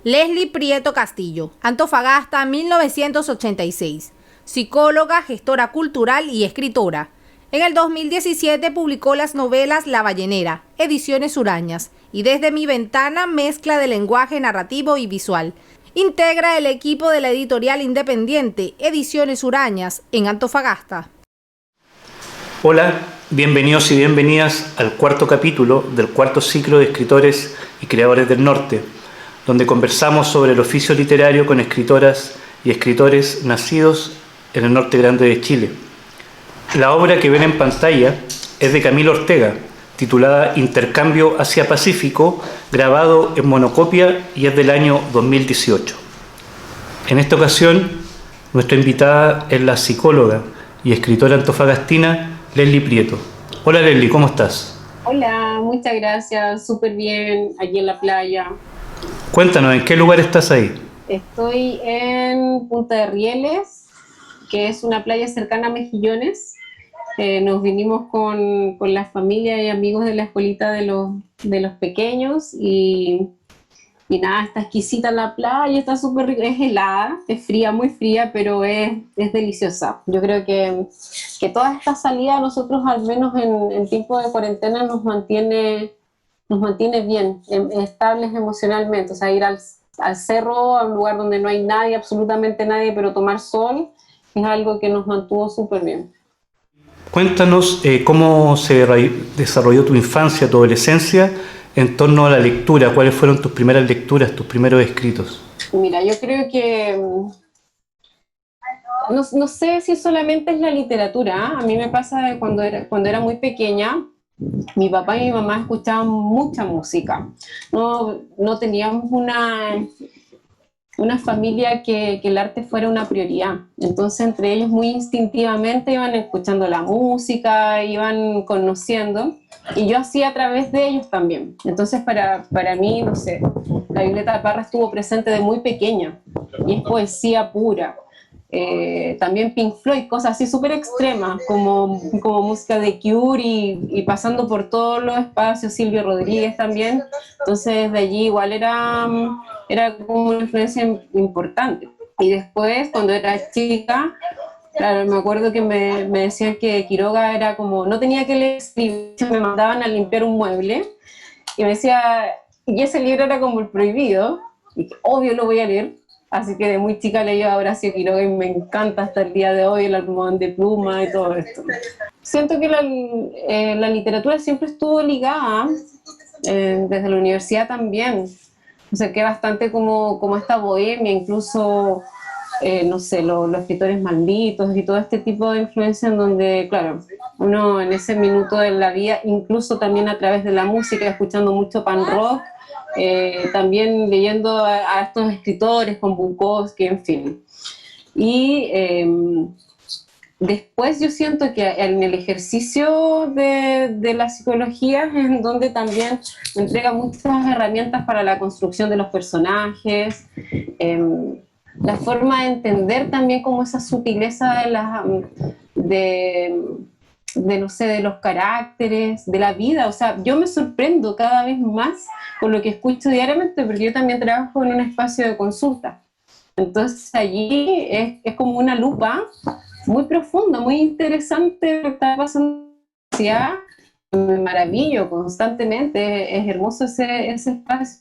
Leslie Prieto Castillo, Antofagasta, 1986. Psicóloga, gestora cultural y escritora. En el 2017 publicó las novelas La Ballenera, Ediciones Urañas, y Desde mi ventana, mezcla de lenguaje narrativo y visual. Integra el equipo de la editorial independiente Ediciones Urañas en Antofagasta. Hola, bienvenidos y bienvenidas al cuarto capítulo del cuarto ciclo de escritores y creadores del norte, donde conversamos sobre el oficio literario con escritoras y escritores nacidos en el norte grande de Chile. La obra que ven en pantalla es de Camilo Ortega, titulada Intercambio Asia-Pacífico, grabado en monocopia y es del año 2018. En esta ocasión, nuestra invitada es la psicóloga y escritora antofagastina Leslie Prieto. Hola Leslie, ¿cómo estás? Hola, muchas gracias, súper bien, aquí en la playa. Cuéntanos, ¿en qué lugar estás ahí? Estoy en Punta de Rieles, que es una playa cercana a Mejillones. Nos vinimos con la familia y amigos de la escuelita de los pequeños y nada, está exquisita la playa, está súper rica, es helada, es fría, muy fría, pero es deliciosa. Yo creo que toda esta salida a nosotros, al menos en tiempo de cuarentena, nos mantiene bien, estables emocionalmente. O sea, ir al cerro, a un lugar donde no hay nadie, absolutamente nadie, pero tomar sol, es algo que nos mantuvo súper bien. Cuéntanos cómo se desarrolló tu infancia, tu adolescencia en torno a la lectura. ¿Cuáles fueron tus primeras lecturas, tus primeros escritos? Mira, yo creo que no sé si solamente es la literatura, ¿eh? A mí me pasa de cuando era muy pequeña, mi papá y mi mamá escuchaban mucha música. No teníamos una familia que el arte fuera una prioridad. Entonces, entre ellos muy instintivamente iban escuchando la música, iban conociendo, y yo hacía a través de ellos también. Entonces, para mí, no sé, la Violeta Parra estuvo presente de muy pequeña, y es poesía pura. También Pink Floyd, cosas así súper extremas, como música de Cure y pasando por todos los espacios, Silvio Rodríguez también. Entonces de allí igual era como una influencia importante. Y después, cuando era chica, claro, me acuerdo que me decían que Quiroga era como, no tenía que leer, me mandaban a limpiar un mueble, y me decía, y ese libro era como el prohibido, y que obvio lo voy a leer. Así que de muy chica leía a Horacio Quiroga y me encanta hasta el día de hoy el almohadón de pluma y todo esto. Siento que la literatura siempre estuvo ligada, desde la universidad también. O sea, que bastante como esta bohemia, incluso, no sé, los escritores malditos y todo este tipo de influencia en donde, claro, uno en ese minuto de la vida, incluso también a través de la música, escuchando mucho pan rock, también leyendo a estos escritores con Bukowski, en fin. Y después yo siento que en el ejercicio de la psicología es en donde también me entrega muchas herramientas para la construcción de los personajes, la forma de entender también como esa sutileza no sé, de los caracteres, de la vida. O sea, yo me sorprendo cada vez más con lo que escucho diariamente, porque yo también trabajo en un espacio de consulta. Entonces allí es como una lupa muy profunda, muy interesante lo que está pasando en la sociedad. Me maravillo constantemente, es hermoso ese espacio,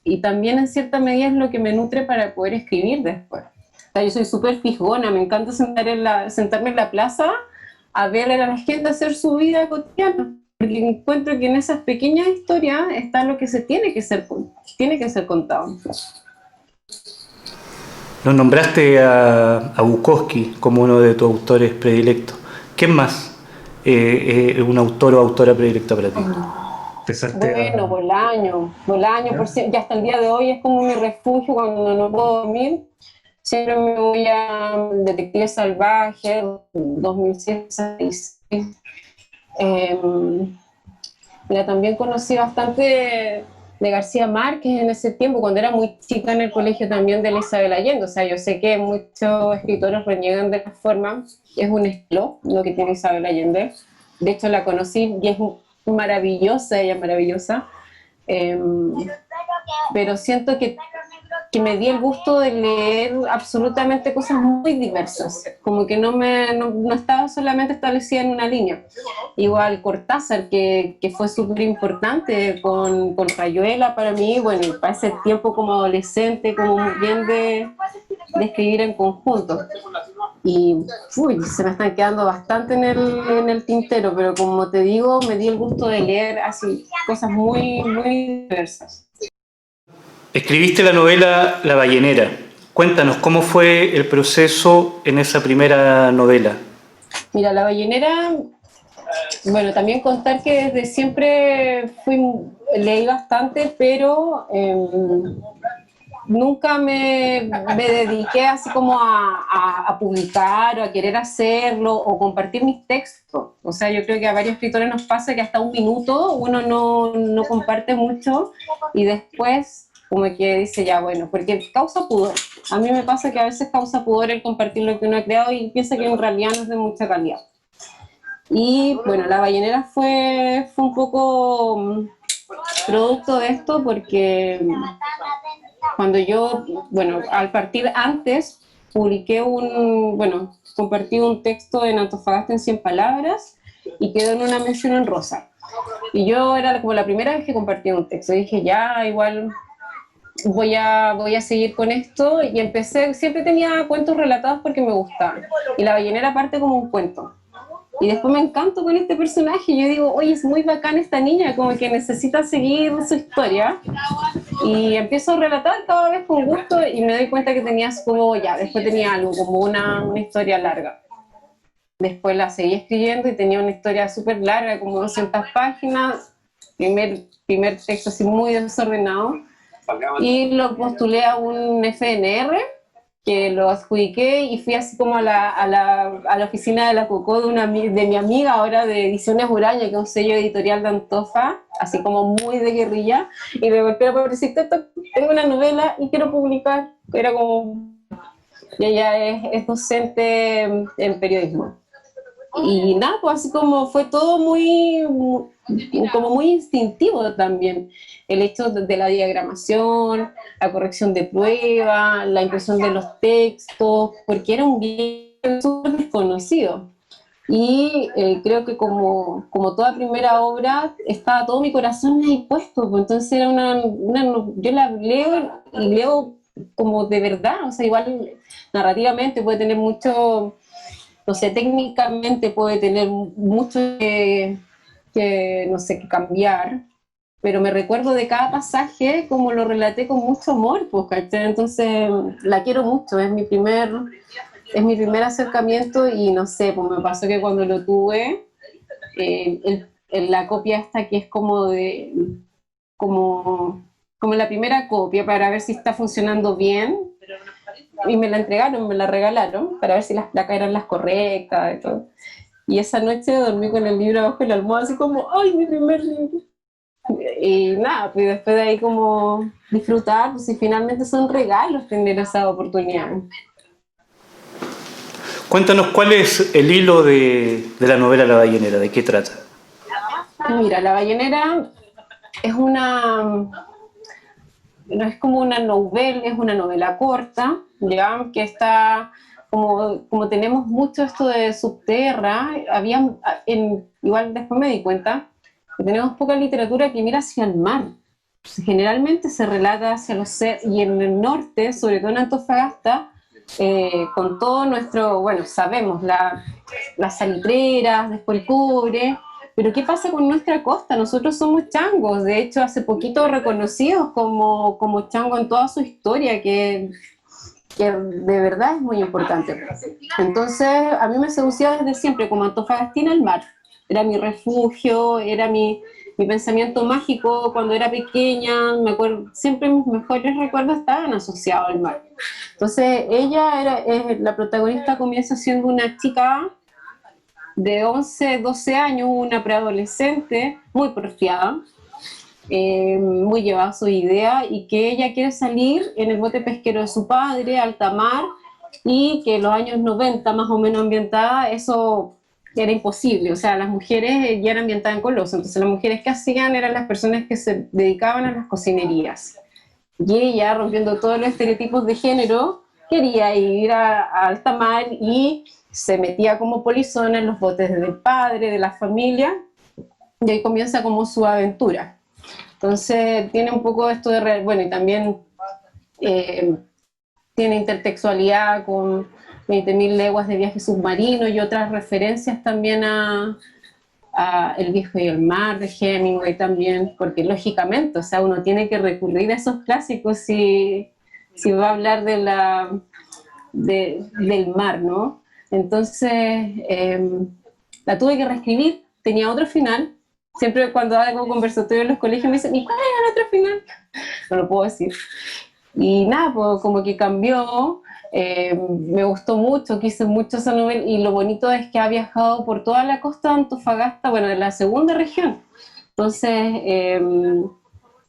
y también en cierta medida es lo que me nutre para poder escribir después. O sea, yo soy súper fijona, me encanta sentarme en la plaza a ver a la gente hacer su vida cotidiana, porque encuentro que en esas pequeñas historias está lo que tiene que ser contado. Nos nombraste a Bukowski como uno de tus autores predilectos. ¿Quién más es un autor o autora predilecta para ti? Bueno, Bolaño, y hasta el día de hoy es como mi refugio cuando no puedo dormir. Siempre me voy a Detective Salvaje, 2006. También conocí bastante de García Márquez en ese tiempo, cuando era muy chica en el colegio también de Isabel Allende. O sea, yo sé que muchos escritores reniegan de la forma, es un estilo lo que tiene Isabel Allende. De hecho, la conocí y es maravillosa, ella es maravillosa. Pero siento que que me di el gusto de leer absolutamente cosas muy diversas, como que no estaba solamente establecida en una línea. Igual Cortázar, que fue súper importante con Rayuela para mí, bueno, para ese tiempo como adolescente, como muy bien de escribir en conjunto. Y se me están quedando bastante en el tintero, pero como te digo, me di el gusto de leer así cosas muy, muy diversas. Escribiste la novela La ballenera. Cuéntanos, ¿cómo fue el proceso en esa primera novela? Mira, La ballenera, bueno, también contar que desde siempre leí bastante, pero nunca me dediqué así como a publicar o a querer hacerlo o compartir mis textos. O sea, yo creo que a varios escritores nos pasa que hasta un minuto uno no comparte mucho y después como que dice ya, bueno, porque causa pudor. A mí me pasa que a veces causa pudor el compartir lo que uno ha creado y piensa que en realidad no es de mucha calidad. Y bueno, La ballenera fue un poco producto de esto porque cuando yo, bueno, al partir antes, compartí un texto en Antofagasta en 100 palabras y quedó en una mención en rosa. Y yo era como la primera vez que compartía un texto. Y dije, ya, igual voy a seguir con esto. Y empecé, siempre tenía cuentos relatados porque me gustaban. Y La ballenera parte como un cuento. Y después me encanto con este personaje y yo digo, oye, es muy bacán esta niña, como que necesita seguir su historia. Y empiezo a relatar cada vez con gusto y me doy cuenta que después tenía algo, como una historia larga. Después la seguí escribiendo y tenía una historia súper larga, como 200 páginas, primer texto así muy desordenado. Y lo postulé a un FNR, que lo adjudiqué y fui así como a la oficina de la Cocó de mi amiga ahora de Ediciones Uraña, que es un sello editorial de Antofa, así como muy de guerrilla, y me golpeé por decir, tengo una novela y quiero publicar. Era como, y ella es docente en periodismo. Y nada, pues así como fue todo como muy instintivo también. El hecho de la diagramación, la corrección de prueba, la impresión de los textos, porque era un bien súper desconocido. Y creo que como toda primera obra, estaba todo mi corazón ahí puesto. Pues entonces era yo la leo y leo como de verdad, o sea, igual narrativamente puede tener mucho, no sé, técnicamente puede tener mucho no sé, que cambiar, pero me recuerdo de cada pasaje como lo relaté con mucho amor, pues, ¿cachai? Entonces la quiero mucho, es mi primer acercamiento y no sé, pues me pasó que cuando lo tuve, la copia esta que es como la primera copia para ver si está funcionando bien, y me la entregaron, me la regalaron para ver si las placas eran las correctas y todo. Y esa noche dormí con el libro abajo de la almohada, así como, ¡ay, mi primer libro! Y nada, pues después de ahí como disfrutar, pues si finalmente son regalos tener esa oportunidad. Cuéntanos cuál es el hilo de la novela La ballenera, ¿de qué trata? Mira, La ballenera es no es como una novela, es una novela corta, ¿ya? Que está, como tenemos mucho esto de subterra, igual después me di cuenta que tenemos poca literatura que mira hacia el mar. Generalmente se relata hacia y en el norte, sobre todo en Antofagasta, con todo bueno, sabemos, las salitreras, después el cobre, pero ¿qué pasa con nuestra costa? Nosotros somos changos, de hecho hace poquito reconocidos como chango en toda su historia, que de verdad es muy importante. Entonces a mí me seducía desde siempre como antofagastina el mar, era mi refugio, era mi pensamiento mágico cuando era pequeña. Me acuerdo, siempre mis mejores recuerdos estaban asociados al mar. Entonces la protagonista comienza siendo una chica de 11, 12 años, una preadolescente, muy porfiada, muy llevada a su idea, y que ella quiere salir en el bote pesquero de su padre, alta mar, y que en los años 90, más o menos ambientada, eso era imposible. O sea, las mujeres ya eran ambientadas en Coloso, entonces las mujeres que hacían eran las personas que se dedicaban a las cocinerías. y ella, rompiendo todos los estereotipos de género, quería ir a alta mar y se metía como polizona en los botes del padre, de la familia, y ahí comienza como su aventura. Entonces tiene un poco esto de, bueno, y también tiene intertextualidad con 20.000 leguas de viaje submarino y otras referencias también a El viejo y el mar de Hemingway también, porque lógicamente, o sea, uno tiene que recurrir a esos clásicos si va a hablar del mar, ¿no? Entonces, la tuve que reescribir, tenía otro final. Siempre cuando hago conversatorio en los colegios me dicen, ¿y cuál era el otro final? No lo puedo decir. Y nada, pues como que cambió, me gustó mucho, quise mucho esa novela, y lo bonito es que ha viajado por toda la costa de Antofagasta, bueno, de la segunda región. Entonces,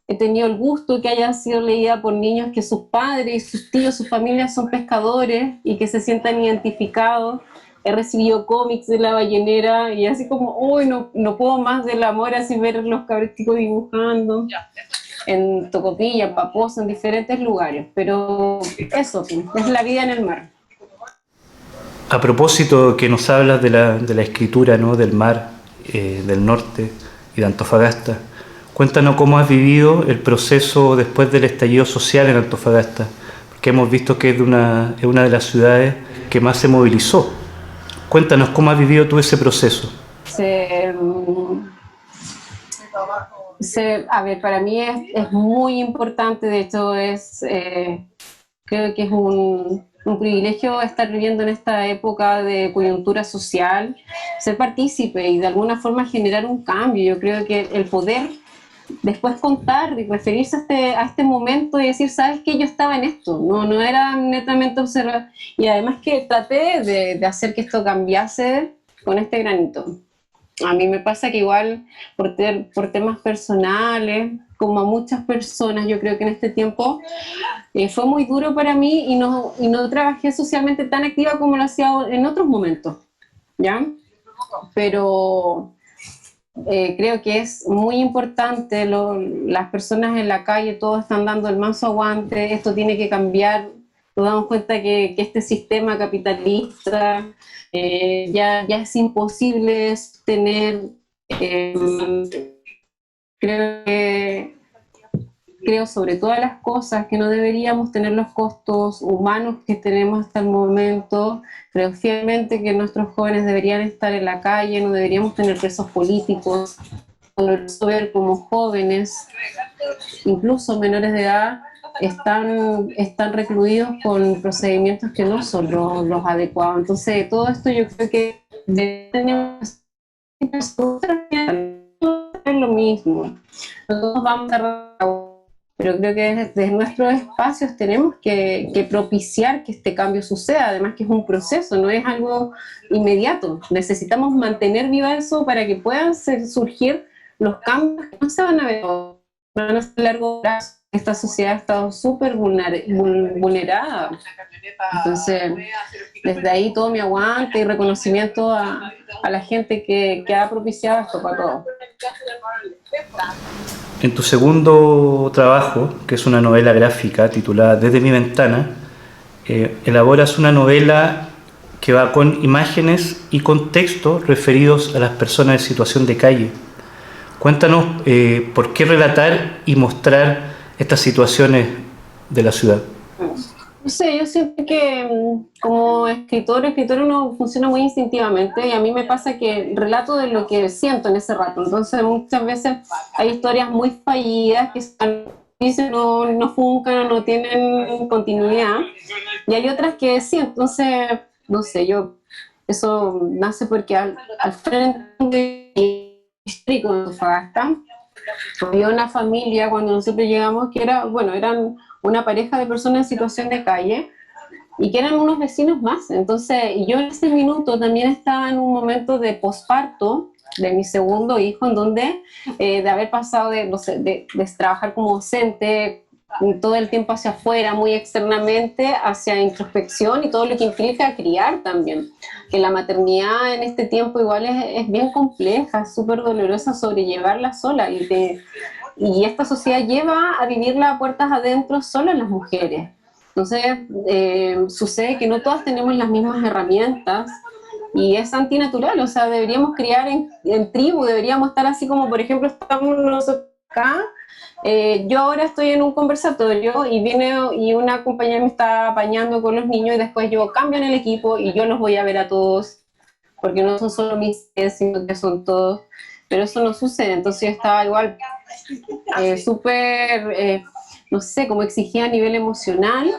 he tenido el gusto que haya sido leída por niños que sus padres, sus tíos, sus familias son pescadores y que se sientan identificados. He recibido cómics de La Ballenera y así como, uy, no puedo más del amor, así ver los cabros chicos dibujando en Tocopilla, en Paposo, en diferentes lugares. Pero eso, es la vida en el mar. A propósito que nos hablas de la escritura, ¿no?, del mar, del norte y de Antofagasta, cuéntanos cómo has vivido el proceso después del estallido social en Antofagasta, porque hemos visto que es una de las ciudades que más se movilizó. Cuéntanos cómo has vivido tú ese proceso. A ver, para mí es muy importante, de hecho creo que es un privilegio estar viviendo en esta época de coyuntura social, ser partícipe y de alguna forma generar un cambio. Yo creo que el poder después contar y referirse a este momento y decir, ¿sabes qué? Yo estaba en esto, no era netamente observar, y además que traté de hacer que esto cambiase con este granito. A mí me pasa que igual por temas personales, como a muchas personas, yo creo que en este tiempo fue muy duro para mí y no trabajé socialmente tan activa como lo hacía en otros momentos, ¿ya? Pero creo que es muy importante, las personas en la calle todos están dando el manso aguante, esto tiene que cambiar, nos damos cuenta que este sistema capitalista ya es imposible sostener. Creo sobre todas las cosas que no deberíamos tener los costos humanos que tenemos hasta el momento. Creo fielmente que nuestros jóvenes deberían estar en la calle, no deberíamos tener presos políticos. Ver como jóvenes, incluso menores de edad, están recluidos con procedimientos que no son los adecuados. Entonces, todo esto yo creo que tenemos lo mismo. Nosotros vamos a, pero creo que desde nuestros espacios tenemos que propiciar que este cambio suceda, además que es un proceso, no es algo inmediato. Necesitamos mantener viva eso para que puedan surgir los cambios que no se van a ver, van a ser a largo plazo. Esta sociedad ha estado súper vulnerada. Entonces, desde ahí todo mi aguante y reconocimiento a la gente que ha propiciado esto para todos. En tu segundo trabajo, que es una novela gráfica titulada Desde mi ventana, elaboras una novela que va con imágenes y contextos referidos a las personas en situación de calle. Cuéntanos por qué relatar y mostrar estas situaciones de la ciudad. No sé, yo siento que como escritor uno funciona muy instintivamente y a mí me pasa que relato de lo que siento en ese rato. Entonces muchas veces hay historias muy fallidas que no funcan, no tienen continuidad, y hay otras que sí. Entonces, no sé, eso nace porque al frente histórico de Antofagasta había una familia cuando nosotros llegamos que eran una pareja de personas en situación de calle y que eran unos vecinos más. Entonces yo en ese minuto también estaba en un momento de posparto de mi segundo hijo, en donde de haber pasado de trabajar como docente todo el tiempo hacia afuera, muy externamente, hacia introspección y todo lo que implica criar también. Que la maternidad en este tiempo igual es bien compleja, es súper dolorosa sobrellevarla sola, y y esta sociedad lleva a vivirla a puertas adentro solo en las mujeres. Entonces, sucede que no todas tenemos las mismas herramientas y es antinatural, o sea, deberíamos criar en tribu, deberíamos estar así como, por ejemplo, estamos nosotros acá. Yo ahora estoy en un conversatorio y viene y una compañera me está apañando con los niños y después yo cambio en el equipo y yo los voy a ver a todos, porque no son solo mis, sino que son todos, pero eso no sucede. Entonces yo estaba igual súper, no sé, como exigía a nivel emocional,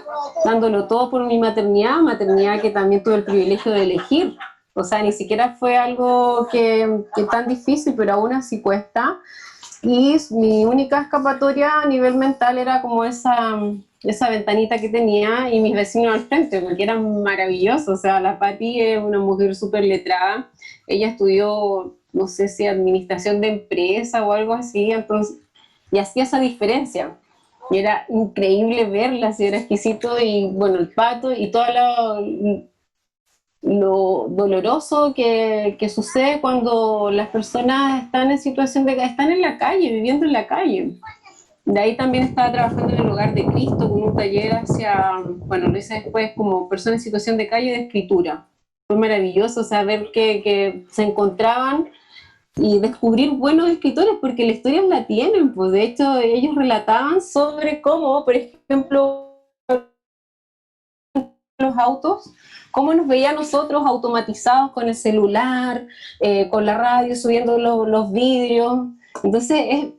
dándolo todo por mi maternidad que también tuve el privilegio de elegir. O sea, ni siquiera fue algo que tan difícil, pero aún así cuesta. Y mi única escapatoria a nivel mental era como esa ventanita que tenía y mis vecinos al frente, porque eran maravillosos. O sea, la Patti es una mujer súper letrada. Ella estudió, no sé si administración de empresa o algo así, entonces, y hacía esa diferencia. Y era increíble verla, así era exquisito. Y bueno, el Pato y todo lo doloroso que sucede cuando las personas están en situación de están en la calle, viviendo en la calle. De ahí también estaba trabajando en el Hogar de Cristo con un taller bueno, lo hice después como persona en situación de calle de escritura. Fue maravilloso saber que se encontraban y descubrir buenos escritores, porque la historia la tienen, pues de hecho ellos relataban sobre cómo, por ejemplo, los autos, cómo nos veía a nosotros automatizados con el celular, con la radio, subiendo los vidrios. Entonces,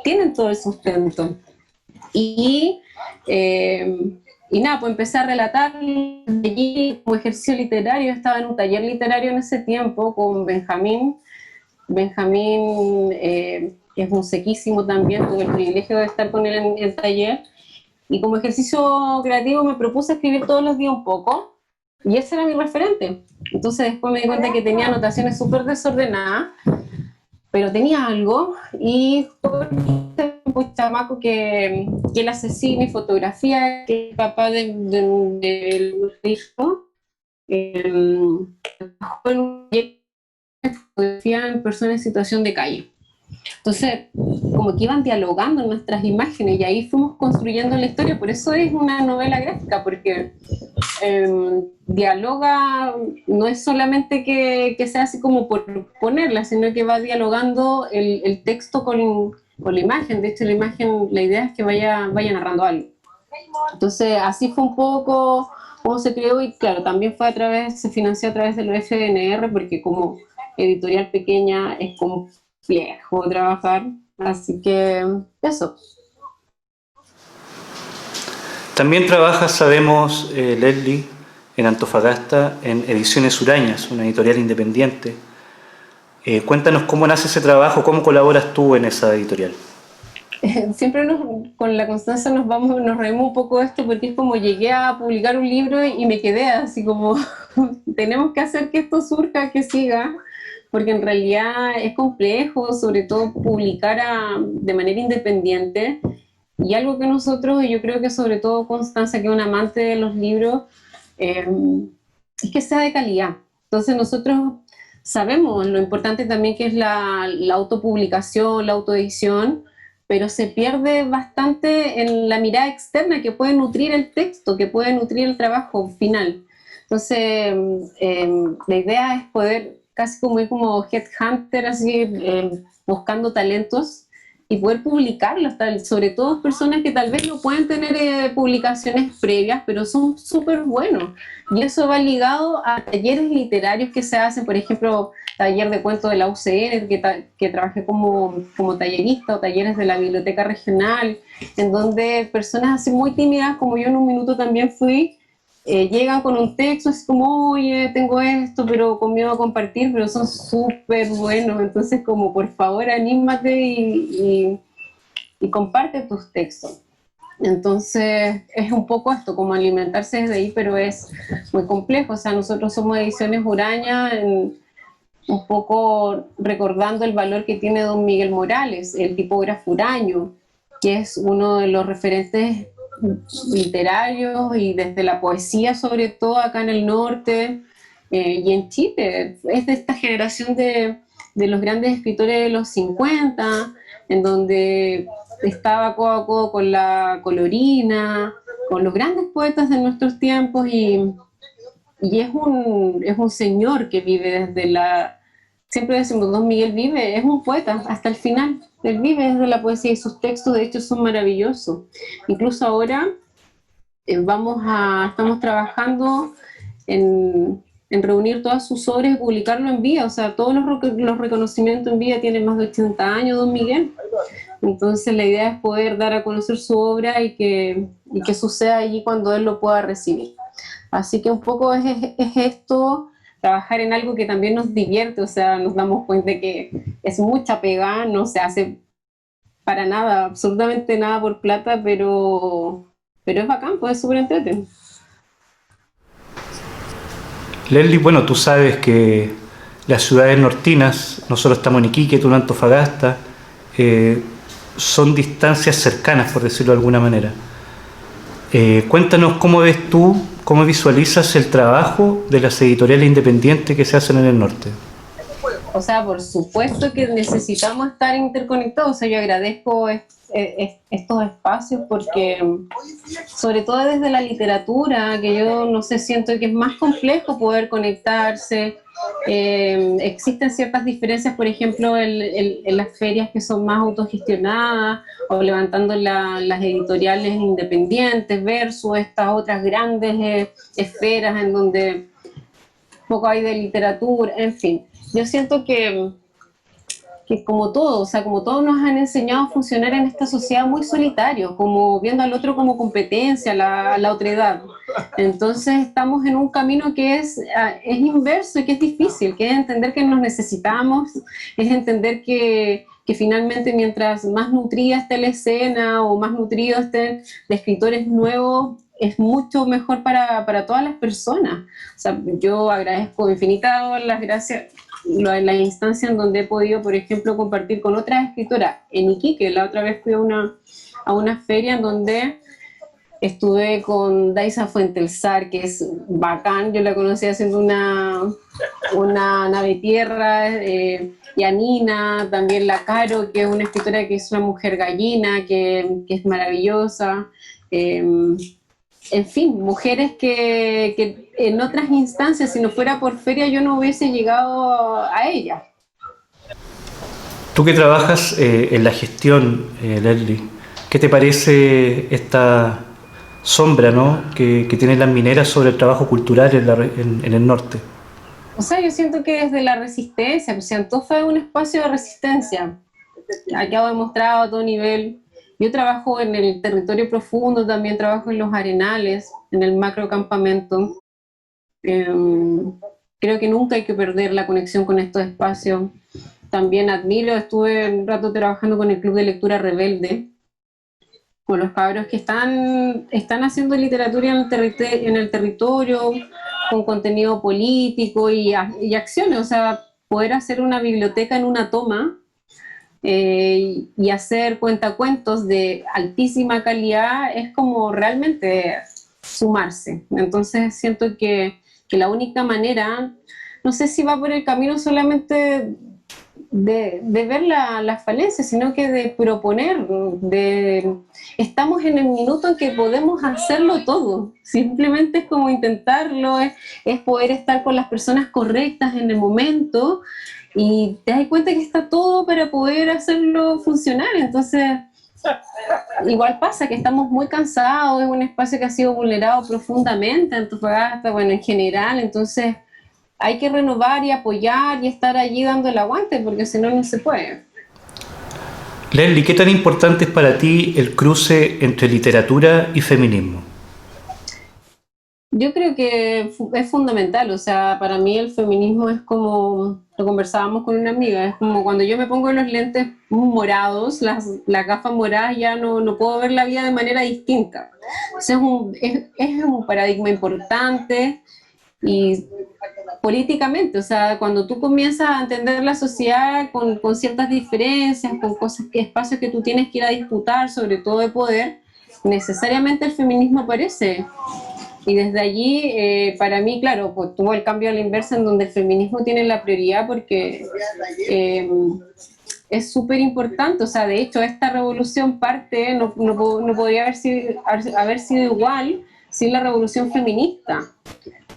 tienen todo el sustento. Y nada, pues empecé a relatar allí como ejercicio literario. Estaba en un taller literario en ese tiempo con Benjamín. Benjamín es un sequísimo también, tuve el privilegio de estar con él en el taller. Y como ejercicio creativo me propuse escribir todos los días un poco, y ese era mi referente. Entonces después me di cuenta que tenía anotaciones súper desordenadas, pero tenía algo, y un chamaco que él hace cine y fotografía, que es papá del hijo, fotografía en personas en situación de calle. Entonces, como que iban dialogando en nuestras imágenes y ahí fuimos construyendo la historia. Por eso es una novela gráfica, porque dialoga, no es solamente que sea así como por ponerla, sino que va dialogando el texto con la imagen. De hecho, la idea es que vaya narrando algo. Entonces, así fue un poco cómo se creó, y claro, también se financió a través de los FNR, porque como editorial pequeña es complejo trabajar, así que eso. También trabaja, sabemos, Leslie, en Antofagasta, en Ediciones Urañas, una editorial independiente. Cuéntanos cómo nace ese trabajo, cómo colaboras tú en esa editorial. Siempre con la Constanza nos reímos un poco de esto, porque es como llegué a publicar un libro y me quedé así como tenemos que hacer que esto surja, que siga, porque en realidad es complejo, sobre todo publicar de manera independiente. Y algo que nosotros, y yo creo que sobre todo Constanza, que es una amante de los libros, es que sea de calidad. Entonces nosotros sabemos lo importante también que es la autopublicación, la autoedición, pero se pierde bastante en la mirada externa que puede nutrir el texto, que puede nutrir el trabajo final. Entonces, la idea es poder casi como ir como headhunter, así, buscando talentos y poder publicarlos, sobre todo personas que tal vez no pueden tener publicaciones previas, pero son súper buenos. Y eso va ligado a talleres literarios que se hacen, por ejemplo, taller de cuentos de la UCR, que trabajé como tallerista, o talleres de la biblioteca regional, en donde personas así muy tímidas, como yo en un minuto también fui, llegan con un texto así como, oye, tengo esto, pero con miedo a compartir, pero son súper buenos. Entonces, como por favor, anímate y comparte tus textos. Entonces, es un poco esto, como alimentarse desde ahí, pero es muy complejo. O sea, nosotros somos Ediciones Uraña, un poco recordando el valor que tiene don Miguel Morales, el tipógrafo uraño, que es uno de los referentes literarios y desde la poesía, sobre todo acá en el norte y en Chile. Es de esta generación de los grandes escritores de los 50. en donde estaba codo a codo con la Colorina, con los grandes poetas de nuestros tiempos, y es un señor que vive desde la... Siempre decimos, Don Miguel vive, es un poeta hasta el final. Él vive desde la poesía y sus textos, de hecho, son maravillosos. Incluso ahora estamos trabajando en reunir todas sus obras y publicarlo en vida. O sea, todos los reconocimientos en vida. Tiene más de 80 años Don Miguel. Entonces la idea es poder dar a conocer su obra y que suceda allí cuando él lo pueda recibir. Así que un poco es esto, trabajar en algo que también nos divierte. O sea, nos damos cuenta que es mucha pega, no se hace para nada, absolutamente nada por plata, pero es bacán, pues es súper entretenido. Leslie, bueno, tú sabes que las ciudades nortinas, nosotros estamos en Iquique, tú en Antofagasta, son distancias cercanas, por decirlo de alguna manera. Cuéntanos cómo ves tú, cómo visualizas el trabajo de las editoriales independientes que se hacen en el norte. O sea, por supuesto que necesitamos estar interconectados. O sea, yo agradezco estos espacios porque, sobre todo desde la literatura, que yo no sé, siento que es más complejo poder conectarse. Existen ciertas diferencias, por ejemplo, en las ferias que son más autogestionadas o levantando las editoriales independientes versus estas otras grandes esferas en donde poco hay de literatura, en fin. Yo siento que como todo, o sea, como todos nos han enseñado a funcionar en esta sociedad muy solitario, como viendo al otro como competencia, la otredad. Entonces estamos en un camino que es inverso y que es difícil, que es entender que nos necesitamos, es entender que finalmente mientras más nutrida esté la escena o más nutridos estén de escritores nuevos, es mucho mejor para todas las personas. O sea, yo agradezco infinitas las gracias, la instancia en donde he podido, por ejemplo, compartir con otras escritoras en Iquique. La otra vez fui a una feria en donde estuve con Daisa Fuentelsar, que es bacán, yo la conocí haciendo una nave tierra, y a Nina, también la Caro, que es una escritora que es una mujer gallina, que es maravillosa. En fin, mujeres que en otras instancias, si no fuera por feria, yo no hubiese llegado a ella. Tú que trabajas en la gestión, Leslie, ¿qué te parece esta sombra, ¿no?, que tienen las mineras sobre el trabajo cultural en el norte? O sea, yo siento que desde la resistencia, pues Antofa es un espacio de resistencia. Ha quedado demostrado a todo nivel. Yo trabajo en el territorio profundo, también trabajo en los arenales, en el macrocampamento. Creo que nunca hay que perder la conexión con estos espacios. También admiro, estuve un rato trabajando con el Club de Lectura Rebelde, con los cabros que están haciendo literatura en el territorio, con contenido político y acciones. O sea, poder hacer una biblioteca en una toma, y hacer cuentacuentos de altísima calidad es como realmente sumarse. Entonces siento que la única manera, no sé si va por el camino solamente de ver las falencias, sino que de proponer, estamos en el minuto en que podemos hacerlo todo. Simplemente es como intentarlo, es poder estar con las personas correctas en el momento, y te das cuenta que está todo para poder hacerlo funcionar. Entonces, igual pasa que estamos muy cansados, es un espacio que ha sido vulnerado profundamente en Antofagasta, bueno, en general. Entonces hay que renovar y apoyar y estar allí dando el aguante, porque si no, no se puede. Leslie, ¿qué tan importante es para ti el cruce entre literatura y feminismo? Yo creo que es fundamental. O sea, para mí el feminismo es como, lo conversábamos con una amiga, es como cuando yo me pongo los lentes morados, las gafas moradas, ya no puedo ver la vida de manera distinta. O sea, es un paradigma importante, y políticamente, o sea, cuando tú comienzas a entender la sociedad con ciertas diferencias, con cosas, espacios que tú tienes que ir a disputar, sobre todo de poder, necesariamente el feminismo aparece. Y desde allí, para mí, claro, pues tuvo el cambio a la inversa, en donde el feminismo tiene la prioridad, porque es súper importante. O sea, de hecho, esta revolución parte, no podría haber sido igual sin la revolución feminista,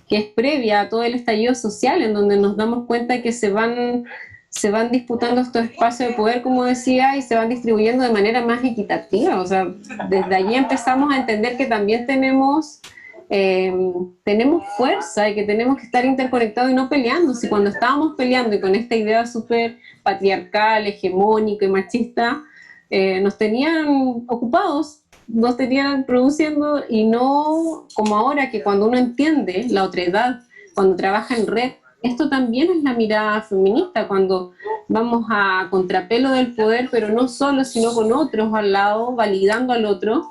que es previa a todo el estallido social, en donde nos damos cuenta que se van disputando estos espacios de poder, como decía, y se van distribuyendo de manera más equitativa. O sea, desde allí empezamos a entender que también tenemos fuerza y que tenemos que estar interconectados y no peleando. Si cuando estábamos peleando y con esta idea súper patriarcal, hegemónica y machista, nos tenían ocupados, nos tenían produciendo, y no como ahora, que cuando uno entiende la otredad, cuando trabaja en red, esto también es la mirada feminista, cuando vamos a contrapelo del poder, pero no solo, sino con otros al lado, validando al otro,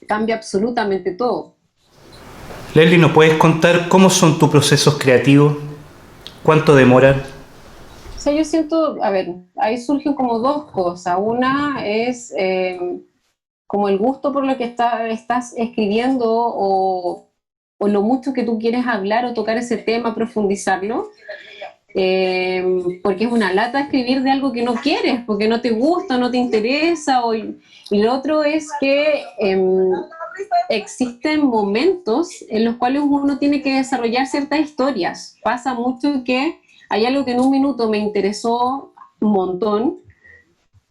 cambia absolutamente todo. Leslie, ¿nos puedes contar cómo son tus procesos creativos? ¿Cuánto demoran? O sea, yo siento, a ver, ahí surgen como dos cosas. Una es como el gusto por lo que estás escribiendo, o lo mucho que tú quieres hablar o tocar ese tema, profundizarlo. Porque es una lata escribir de algo que no quieres, porque no te gusta, no te interesa. Y lo otro es que existen momentos en los cuales uno tiene que desarrollar ciertas historias. Pasa mucho que hay algo que en un minuto me interesó un montón,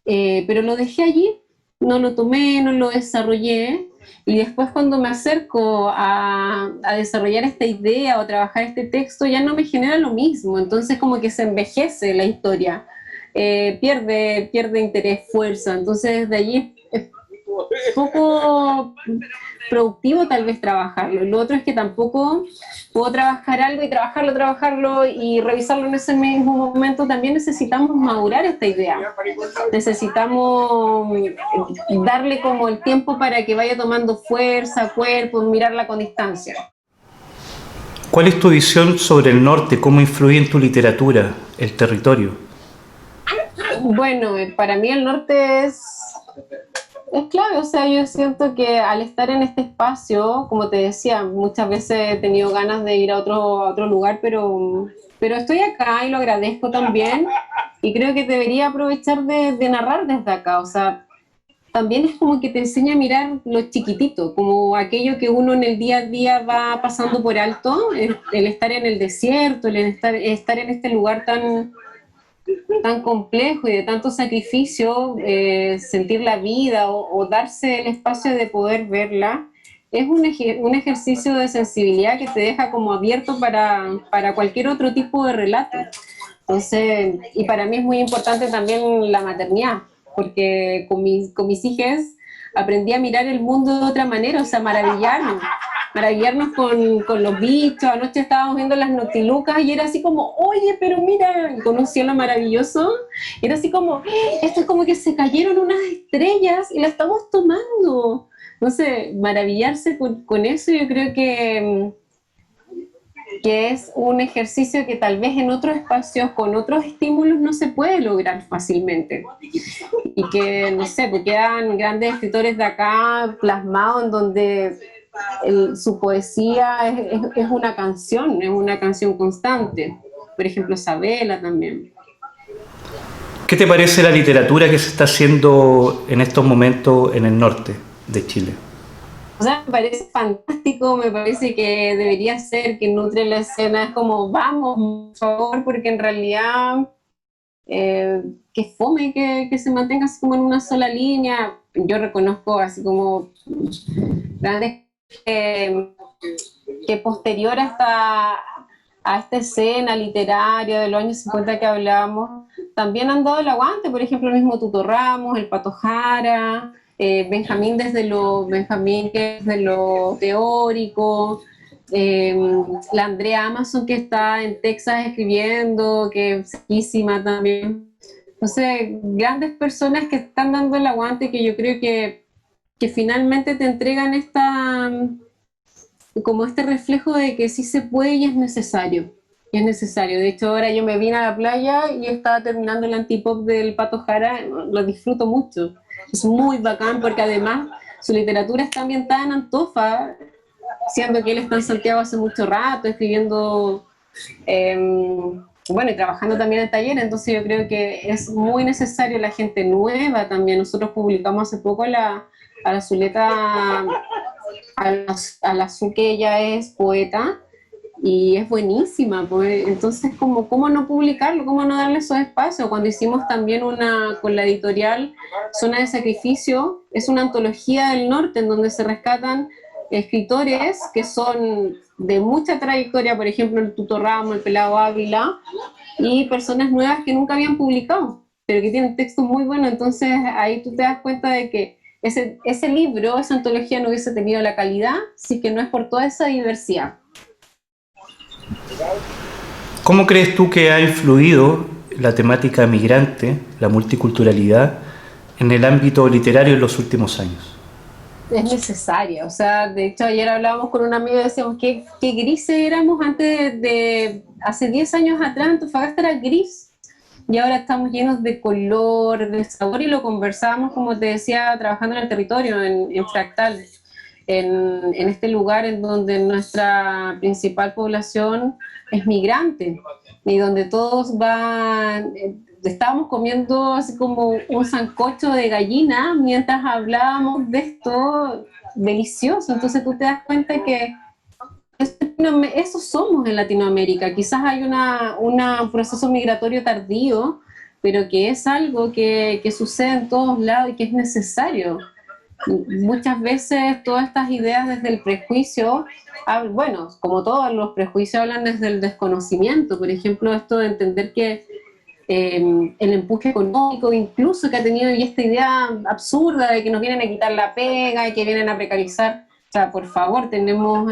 pero lo dejé allí, no lo tomé, no lo desarrollé, y después cuando me acerco a desarrollar esta idea o a trabajar este texto, ya no me genera lo mismo. Entonces como que se envejece la historia, pierde interés, fuerza. Entonces desde allí es poco productivo tal vez trabajarlo. Lo otro es que tampoco puedo trabajar algo y trabajarlo y revisarlo en ese mismo momento. También necesitamos madurar esta idea, necesitamos darle como el tiempo para que vaya tomando fuerza, cuerpo, mirarla con distancia. ¿Cuál es tu visión sobre el norte? ¿Cómo influye en tu literatura, el territorio? Bueno, para mí el norte es clave. O sea, yo siento que al estar en este espacio, como te decía, muchas veces he tenido ganas de ir a otro lugar, pero estoy acá y lo agradezco también, y creo que debería aprovechar de narrar desde acá. O sea, también es como que te enseña a mirar lo chiquitito, como aquello que uno en el día a día va pasando por alto, el estar en el desierto, el estar en este lugar tan complejo y de tanto sacrificio, sentir la vida o darse el espacio de poder verla, es un ejercicio de sensibilidad que te deja como abierto para cualquier otro tipo de relato. Entonces, y para mí es muy importante también la maternidad, porque con mis hijas aprendí a mirar el mundo de otra manera. O sea, maravillarnos con los bichos. Anoche estábamos viendo las noctilucas y era así como, oye, pero mira, con un cielo maravilloso, era así como, esto es como que se cayeron unas estrellas y la estamos tomando. No sé, maravillarse con eso, yo creo que es un ejercicio que tal vez en otros espacios, con otros estímulos, no se puede lograr fácilmente. Y que, no sé, porque quedan grandes escritores de acá plasmados en donde su poesía es una canción constante. Por ejemplo, Sabela también. ¿Qué te parece la literatura que se está haciendo en estos momentos en el norte de Chile? O sea, me parece fantástico, me parece que debería ser, que nutre la escena. Es como, vamos, por favor, porque en realidad que fome que se mantenga así como en una sola línea. Yo reconozco así como grandes que posterior a esta escena literaria de los años 50 que hablábamos, también han dado el aguante. Por ejemplo, el mismo Tuto Ramos, el Pato Jara, Benjamín que es de lo teórico, la Andrea Amazon, que está en Texas escribiendo, que es sequísima también. Entonces, grandes personas que están dando el aguante, que yo creo que finalmente te entregan como este reflejo de que sí se puede y es necesario. De hecho, ahora yo me vine a la playa y estaba terminando el antipop del Pato Jara. Lo disfruto mucho. Es muy bacán porque además su literatura está ambientada en Antofa, siendo que él está en Santiago hace mucho rato escribiendo bueno, y trabajando también en talleres, entonces yo creo que es muy necesario la gente nueva también. Nosotros publicamos hace poco a la Zuleta, a la Zu, que ella es poeta, y es buenísima, pues. Entonces, ¿cómo no publicarlo? ¿Cómo no darle esos espacios? Cuando hicimos también una con la editorial Zona de Sacrificio, es una antología del norte en donde se rescatan escritores que son de mucha trayectoria, por ejemplo, el Tuto Ramos, el Pelado Ávila, y personas nuevas que nunca habían publicado, pero que tienen textos muy buenos. Entonces, ahí tú te das cuenta de que ese libro, esa antología no hubiese tenido la calidad si que no es por toda esa diversidad. ¿Cómo crees tú que ha influido la temática migrante, la multiculturalidad, en el ámbito literario en los últimos años? Es necesaria, o sea, de hecho ayer hablábamos con un amigo y decíamos qué grises éramos antes hace 10 años atrás. Antofagasta era gris y ahora estamos llenos de color, de sabor, y lo conversábamos, como te decía, trabajando en el territorio, en Fractal, en este lugar en donde nuestra principal población es migrante y donde todos van. Estábamos comiendo así como un sancocho de gallina mientras hablábamos de esto, delicioso. Entonces tú te das cuenta que eso somos en Latinoamérica. Quizás hay un proceso migratorio tardío, pero que es algo que sucede en todos lados y que es necesario. Muchas veces todas estas ideas desde el prejuicio, bueno, como todos los prejuicios hablan desde el desconocimiento. Por ejemplo, esto de entender que el empuje económico incluso que ha tenido, y esta idea absurda de que nos vienen a quitar la pega y que vienen a precarizar. O sea, por favor, tenemos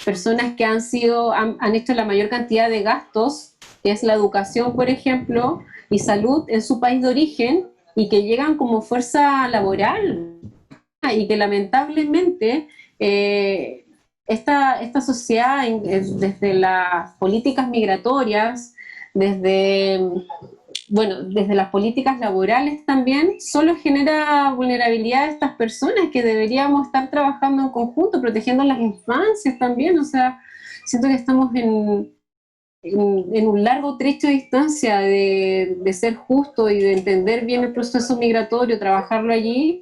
personas que han hecho la mayor cantidad de gastos, que es la educación, por ejemplo, y salud en su país de origen, y que llegan como fuerza laboral, y que lamentablemente esta sociedad, desde las políticas migratorias, desde las políticas laborales también, solo genera vulnerabilidad a estas personas que deberíamos estar trabajando en conjunto, protegiendo las infancias también. O sea, siento que estamos en un largo trecho de distancia de ser justo y de entender bien el proceso migratorio, trabajarlo allí,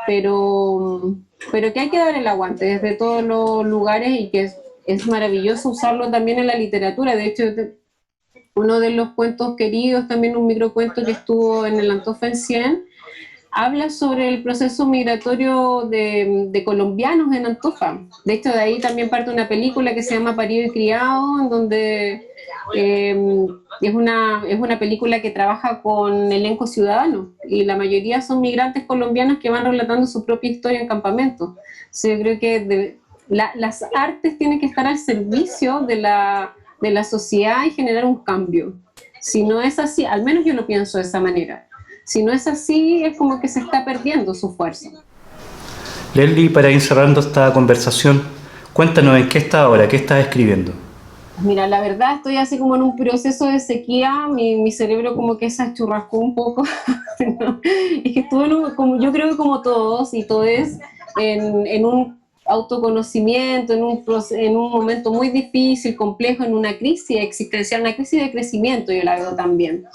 pero que hay que dar el aguante desde todos los lugares, y que es maravilloso usarlo también en la literatura. De hecho, uno de los cuentos queridos, también un microcuento que estuvo en el Antofa en 100, habla sobre el proceso migratorio de colombianos en Antofa. De hecho, de ahí también parte una película que se llama Parido y Criado, en donde es una película que trabaja con elenco ciudadano, y la mayoría son migrantes colombianos que van relatando su propia historia en campamentos. O sea, yo creo que las artes tienen que estar al servicio de la sociedad y generar un cambio. Si no es así, al menos yo lo pienso de esa manera, si no es así, es como que se está perdiendo su fuerza. Leslie, para ir cerrando esta conversación, cuéntanos en qué estás ahora, qué estás escribiendo. Mira, la verdad estoy así como en un proceso de sequía, mi cerebro como que se achurrascó un poco. ¿No? Es que estuve como, yo creo que como todos y todes, en un autoconocimiento, en un momento muy difícil, complejo, en una crisis existencial, una crisis de crecimiento, yo la veo también,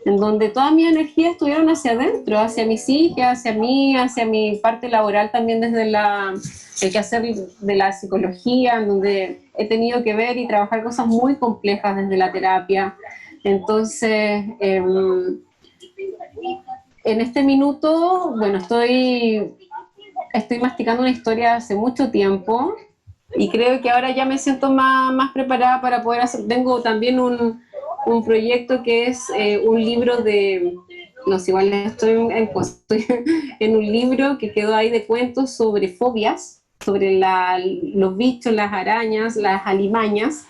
en donde toda mi energía estuvieron hacia adentro, hacia mis hijas, hacia mí, hacia mi parte laboral también, desde el quehacer de la psicología, en donde he tenido que ver y trabajar cosas muy complejas desde la terapia. Entonces, en este minuto, bueno, estoy masticando una historia hace mucho tiempo, y creo que ahora ya me siento más preparada para poder hacer. Tengo también un proyecto que es un libro no sé, igual estoy en un libro que quedó ahí de cuentos sobre fobias, sobre los bichos, las arañas, las alimañas,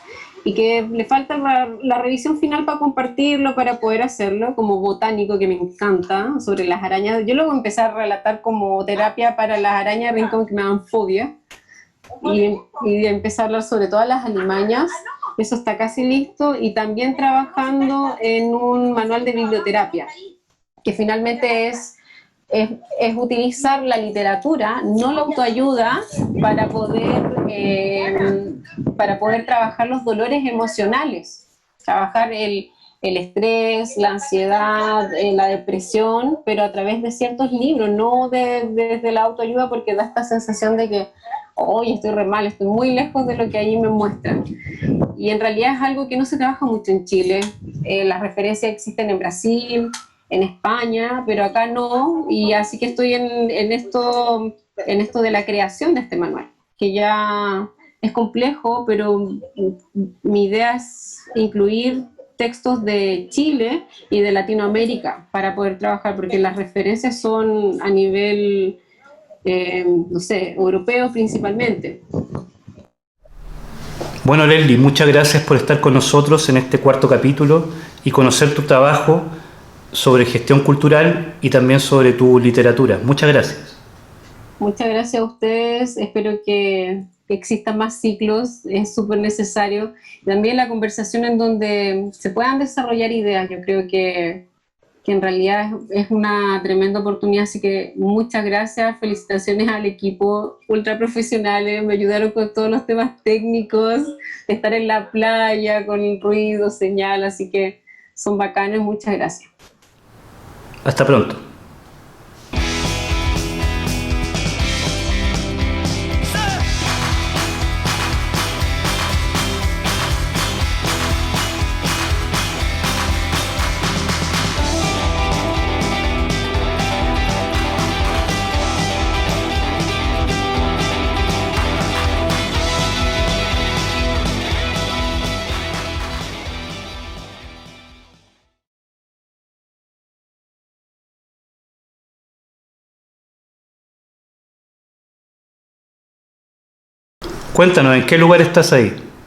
y que le falta la revisión final para compartirlo, para poder hacerlo como botánico, que me encanta, sobre las arañas. Yo luego empecé a relatar como terapia para las arañas de rincón que me dan fobia, y empecé a hablar sobre todas las alimañas. Eso está casi listo, y también trabajando en un manual de biblioterapia, que finalmente es utilizar la literatura, no la autoayuda, para poder trabajar los dolores emocionales. trabajar el estrés, la ansiedad, la depresión, pero a través de ciertos libros, no desde la autoayuda, porque da esta sensación de que hoy estoy re mal, estoy muy lejos de lo que allí me muestran. Y en realidad es algo que no se trabaja mucho en Chile. Las referencias existen en Brasil, en España, pero acá no, y así que estoy en esto de la creación de este manual, que ya es complejo, pero mi idea es incluir textos de Chile y de Latinoamérica para poder trabajar, porque las referencias son a nivel, no sé, europeo principalmente. Bueno, Leslie, muchas gracias por estar con nosotros en este cuarto capítulo y conocer tu trabajo sobre gestión cultural y también sobre tu literatura. Muchas gracias. Muchas gracias a ustedes, espero que existan más ciclos, es súper necesario. También la conversación en donde se puedan desarrollar ideas, yo creo que en realidad es una tremenda oportunidad, así que muchas gracias, felicitaciones al equipo, ultra profesionales, me ayudaron con todos los temas técnicos, de estar en la playa con el ruido, señal, así que son bacanes, muchas gracias. Hasta pronto. Cuéntanos, ¿en qué lugar estás ahí?